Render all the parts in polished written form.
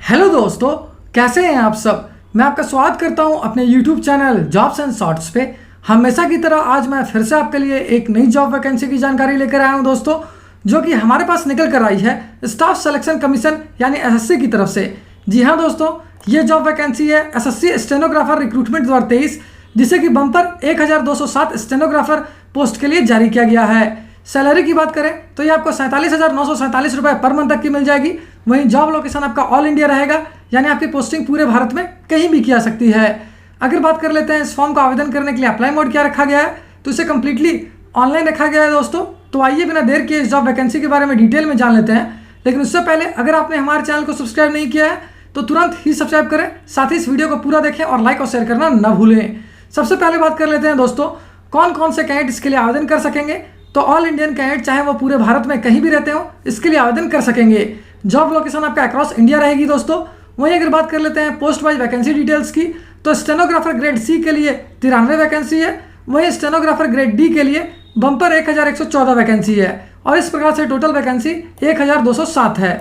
Hello दोस्तों, कैसे हैं आप सब। मैं आपका स्वागत करता हूं अपने YouTube channel jobs and shorts पे। हमेशा की तरह आज मैं फिर से आपके लिए एक नई जॉब वैकेंसी की जानकारी लेकर आया हूं दोस्तों, जो कि हमारे पास निकल कर आई है स्टाफ सिलेक्शन कमीशन यानी एसएससी की तरफ से। जी हाँ दोस्तों, ये जॉब वैकेंसी है एसएससी स्टेनोग्राफर रिक्रूटमेंट 2023, जिसे कि बम्पर 1207 स्टेनोग्राफर पोस्ट के लिए जारी किया गया है। सैलरी की बात करें तो ये आपको 47,947 रुपये पर मंथ तक की मिल जाएगी। वहीं जॉब लोकेशन आपका ऑल इंडिया रहेगा, यानी आपकी पोस्टिंग पूरे भारत में कहीं भी की जा सकती है। अगर बात कर लेते हैं इस फॉर्म को आवेदन करने के लिए अप्लाई मोड क्या रखा गया है, तो इसे कम्प्लीटली ऑनलाइन रखा गया है दोस्तों। तो आइए बिना देर किए इस जॉब वैकेंसी के बारे में डिटेल में जान लेते हैं। लेकिन उससे पहले अगर आपने हमारे चैनल को सब्सक्राइब नहीं किया है तो तुरंत ही सब्सक्राइब करें, साथ ही इस वीडियो को पूरा देखें और लाइक और शेयर करना न भूलें। सबसे पहले बात कर लेते हैं दोस्तों, कौन कौन से कैंडिडेट इसके लिए आवेदन कर सकेंगे। तो ऑल इंडियन कैंडिडेट चाहे वो पूरे भारत में कहीं भी रहते हो, इसके लिए आवेदन कर सकेंगे। जॉब लोकेशन आपका अक्रॉस इंडिया रहेगी दोस्तों। वहीं अगर बात कर लेते हैं पोस्ट वाइज वैकेंसी डिटेल्स की, तो स्टेनोग्राफर ग्रेड सी के लिए 93 वैकेंसी है। वहीं स्टेनोग्राफर ग्रेड डी के लिए बम्पर 1114 वैकेंसी है और इस प्रकार से टोटल वैकेंसी 1207 है।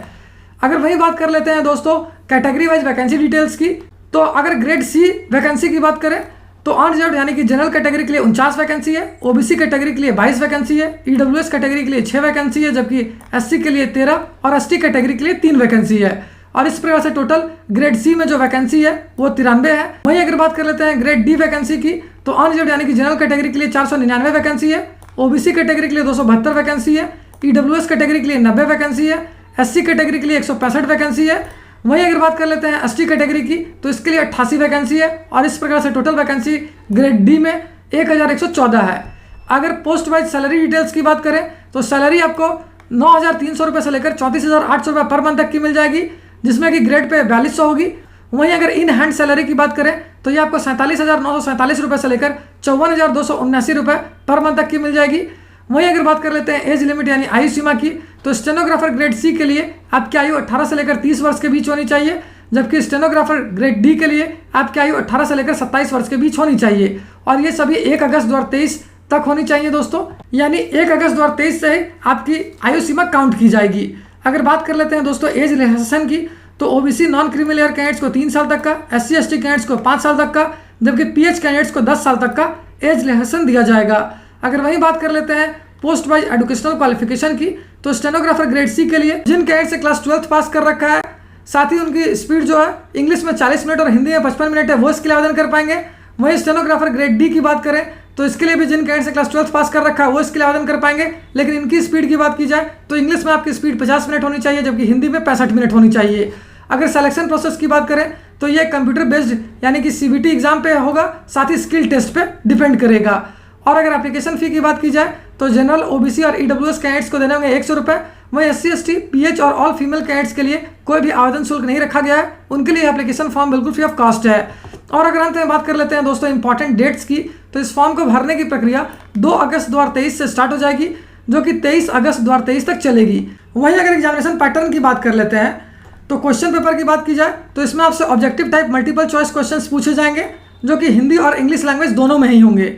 अगर वही बात कर लेते हैं दोस्तों कैटेगरी वाइज वैकेंसी डिटेल्स की, तो अगर ग्रेड सी वैकेंसी की बात करें तो अनरिजर्व्ड यानी कि जनरल कैटेगरी के लिए 49 वैकेंसी है, ओबीसी कैटेगरी के लिए 22 वैकेंसी है, ईडब्ल्यूएस कैटेगरी के लिए 6 वैकेंसी है, जबकि एससी के लिए 13 और एसटी कैटेगरी के लिए 3 वैकेंसी है। और इस प्रकार से टोटल ग्रेड सी में जो वैकेंसी है वो 93 है। वहीं अगर बात कर लेते हैं ग्रेड डी वैकेंसी की, तो अनरिजर्व्ड यानी कि जनरल कैटेगरी के लिए 499 वैकेंसी है, ओबीसी कैटेगरी के लिए 272 वैकेंसी है, ईडब्ल्यूएस कैटेगरी के लिए 90 वैकेंसी है, एससी कैटेगरी के लिए 165 वैकेंसी है। वहीं अगर बात कर लेते हैं एसटी कैटेगरी की, तो इसके लिए 88 वैकेंसी है और इस प्रकार से टोटल वैकेंसी ग्रेड डी में 1114 है। अगर पोस्ट वाइज सैलरी डिटेल्स की बात करें तो सैलरी आपको 9,300 रुपये से लेकर 34,800 रुपये पर मंथ तक की मिल जाएगी, जिसमें कि ग्रेड पे 4200 होगी। वहीं अगर इन हैंड सैलरी की बात करें तो ये आपको 47,947 रुपये से लेकर 54,279 रुपये पर मंथ तक की मिल जाएगी। वहीं अगर बात कर लेते हैं एज लिमिट यानी आयु सीमा की, तो स्टेनोग्राफर ग्रेड सी के लिए आपकी आयु 18 से लेकर 30 वर्ष के बीच होनी चाहिए, जबकि स्टेनोग्राफर ग्रेड डी के लिए आपकी आयु 18 से लेकर 27 वर्ष के बीच होनी चाहिए। और ये सभी 1 अगस्त 2023 तक होनी चाहिए दोस्तों, यानी 1 अगस्त 2023 से ही आपकी आयु सीमा काउंट की जाएगी। अगर बात कर लेते हैं दोस्तों एज रिलैक्सेशन की, तो OBC non creamy layer candidates को 3 साल तक का, एससी एसटी कैंडिडेट्स को 5 साल तक का, जबकि पीएच कैंडिडेट्स को 10 साल तक का एज रिलैक्सेशन दिया जाएगा। अगर वहीं बात कर लेते हैं पोस्ट वाइज एजुकेशनल क्वालिफिकेशन की, तो स्टेनोग्राफर ग्रेड सी के लिए जिन कैंडिडेट से क्लास 12th पास कर रखा है, साथ ही उनकी स्पीड जो है इंग्लिश में 40 मिनट और हिंदी में 55 मिनट है, वो इसके लिए आवेदन कर पाएंगे। वहीं स्टेनोग्राफर ग्रेड डी की बात करें तो इसके लिए भी जिन कैंडिडेट से क्लास 12th पास कर रखा है वो इसके लिए आवेदन कर पाएंगे। लेकिन इनकी स्पीड की बात की जाए तो इंग्लिश में आपकी स्पीड 50 मिनट होनी चाहिए, जबकि हिंदी में 65 मिनट होनी चाहिए। अगर सिलेक्शन प्रोसेस की बात करें तो ये कंप्यूटर बेस्ड यानी कि सीबीटी एग्जाम पे होगा, साथ ही स्किल टेस्ट पे डिपेंड करेगा। और अगर एप्लीकेशन फी की बात की जाए तो जनरल ओबीसी और ईडब्ल्यूएस कैंडिडेट्स को देने होंगे 100 रुपये। वहीं एससी एसटी पीएच और ऑल फीमेल कैंडिडेट्स के लिए कोई भी आवेदन शुल्क नहीं रखा गया है, उनके लिए एप्लीकेशन फॉर्म बिल्कुल फ्री ऑफ कॉस्ट है। और अगर अंत में बात कर लेते हैं दोस्तों इंपॉर्टेंट डेट्स की, तो इस फॉर्म को भरने की प्रक्रिया 2 अगस्त 2023 से स्टार्ट हो जाएगी, जो कि 23 अगस्त 2023 तक चलेगी। वहीं अगर एग्जामिनेशन पैटर्न की बात कर लेते हैं, तो क्वेश्चन पेपर की बात की जाए तो इसमें आपसे objective type multiple choice question पूछे जाएंगे, जो कि हिंदी और इंग्लिश लैंग्वेज दोनों में ही होंगे।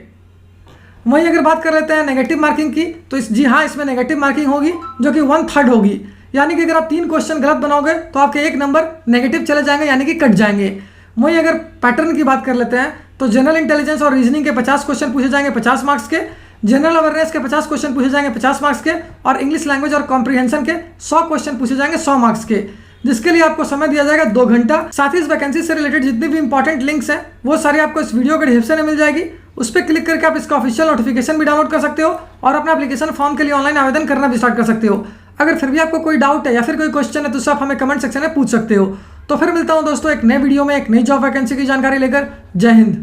वहीं अगर बात कर लेते हैं नेगेटिव मार्किंग की, तो जी हाँ, इसमें नेगेटिव मार्किंग होगी, जो कि 1/3 होगी। यानी कि अगर आप 3 क्वेश्चन गलत बनाओगे तो आपके 1 नंबर नेगेटिव चले जाएंगे, यानी कि कट जाएंगे। वहीं अगर पैटर्न की बात कर लेते हैं तो जनरल इंटेलिजेंस और रीजनिंग के 50 क्वेश्चन पूछे जाएंगे 50 मार्क्स के, जनरल अवेयरनेस के 50 क्वेश्चन पूछे जाएंगे 50 मार्क्स के, और इंग्लिश लैंग्वेज और कॉम्प्रीहेंशन के 100 क्वेश्चन पूछे जाएंगे 100 मार्क्स के, जिसके लिए आपको समय दिया जाएगा 2 घंटा। साथ ही इस वैकेंसी से रिलेटेड जितनी भी इंपॉर्टेंट लिंक्स हैं वो सारी आपको इस वीडियो के डिस्क्रिप्शन में मिल जाएगी। उस पर क्लिक करके आप इसका ऑफिशियल नोटिफिकेशन भी डाउनलोड कर सकते हो और अपना एप्लीकेशन फॉर्म के लिए ऑनलाइन आवेदन करना भी स्टार्ट कर सकते हो। अगर फिर भी आपको कोई डाउट है या फिर कोई क्वेश्चन है तो उससे आप हमें कमेंट सेक्शन में पूछ सकते हो। तो फिर मिलता हूं दोस्तों एक नए वीडियो में एक नई जॉब वैकेंसी की जानकारी लेकर। जय हिंद।